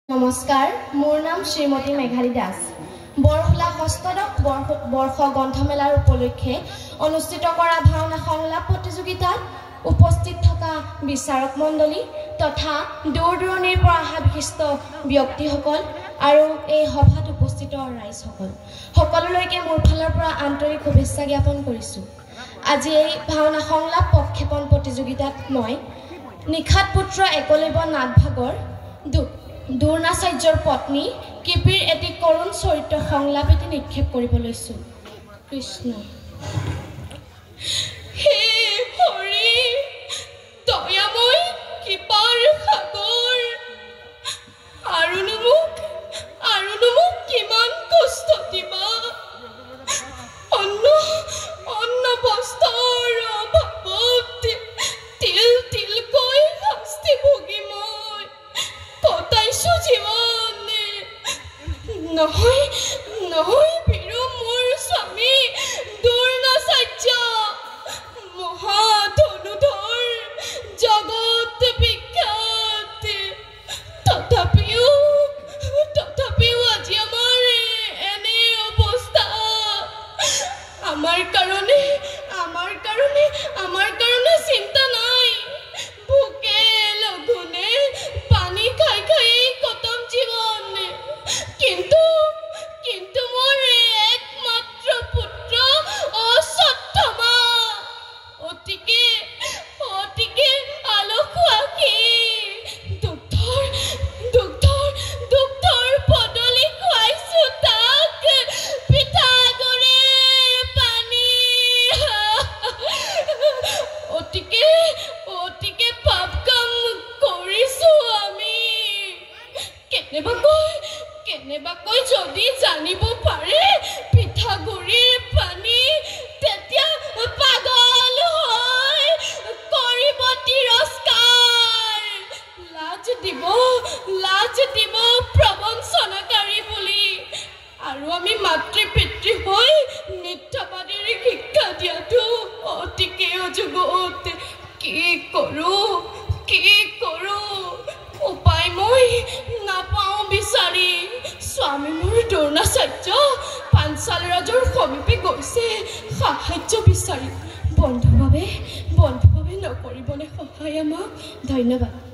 নমস্কাৰ, মোৰ নাম শ্ৰীমতী মেঘালী দাস। বৰহোলা হস্তদক বৰ্ষ গ্ৰন্থমেলাৰ উপলক্ষে অনুষ্ঠিত কৰা ভাওনা সংলাপ প্ৰতিযোগিতাত উপস্থিত থকা বিচাৰক মণ্ডলী তথা দূৰ দূৰণিৰ পৰা অহা বিশিষ্ট ব্যক্তিসকল আৰু এই সভাত উপস্থিত ৰাইজসকল সকলোলৈকে মোৰ ফালৰ পৰা আন্তৰিক শুভেচ্ছা জ্ঞাপন কৰিছোঁ। আজি এই ভাওনা সংলাপ প্ৰক্ষেপণ প্ৰতিযোগিতাত মই নিখাত পুত্ৰ একলব্য নাথভাগৰ দুৰ্ণাচাৰ্যৰ পত্নী কৃপিৰ এটি কৰুণ চৰিত্ৰ সংলাপ এটি নিক্ষেপ কৰিব লৈছো। কৃষ্ণ হে হৰি দয়াময় কৃপাৰ সাগৰ, আৰুনো মোক কিমান কষ্ট দিবা। অন্ন বস্ত্ৰৰ অভাৱত তিল তিলকৈ শাস্তি ভুগি মই কটাইছো জীৱন। নহয় বিৰু মোৰ স্বামী দুৰ্ণাচাৰ্য মহাধনুধৰ জগত বিখ্যাত। তথাপিও আজি আমাৰ এনে অৱস্থা। আমাৰ কাৰণে চিন্তা নাই, ভোকে লঘোণে পানী খাই কটাম জীৱন। কিন্তু মোৰ একমাত্ৰ পুত্ৰ অশ্বত্থামা অতিকে আলসুৱাকী দুগ্ধৰ বদলি খুৱাইছো তাক পিঠাগুৰি পানী। অতিকে পাপ কাম কৰিছো আমি। কেনেবাকৈ যদি জানিব পাৰে পিঠাগুৰিৰ পানী, তেতিয়া পাগল হৈ কৰিব তিৰস্কাৰ। লাজ দিব প্ৰবঞ্চনাকাৰী বুলি। আৰু আমি মাতৃ পিতৃ হৈ মিথ্যাবাদীৰ শিক্ষা দিয়াটো অতিকে অযুগত। কি কৰো উপায় মই নাপাওঁ বিচাৰি। স্বামী মোৰ দ্ৰোণাচাৰ্য পাঞ্চাল ৰাজৰ সমীপে গৈছে সাহায্য বিচাৰি। বন্ধু বাবে নকৰিবনে সহায় আমাক? ধন্যবাদ।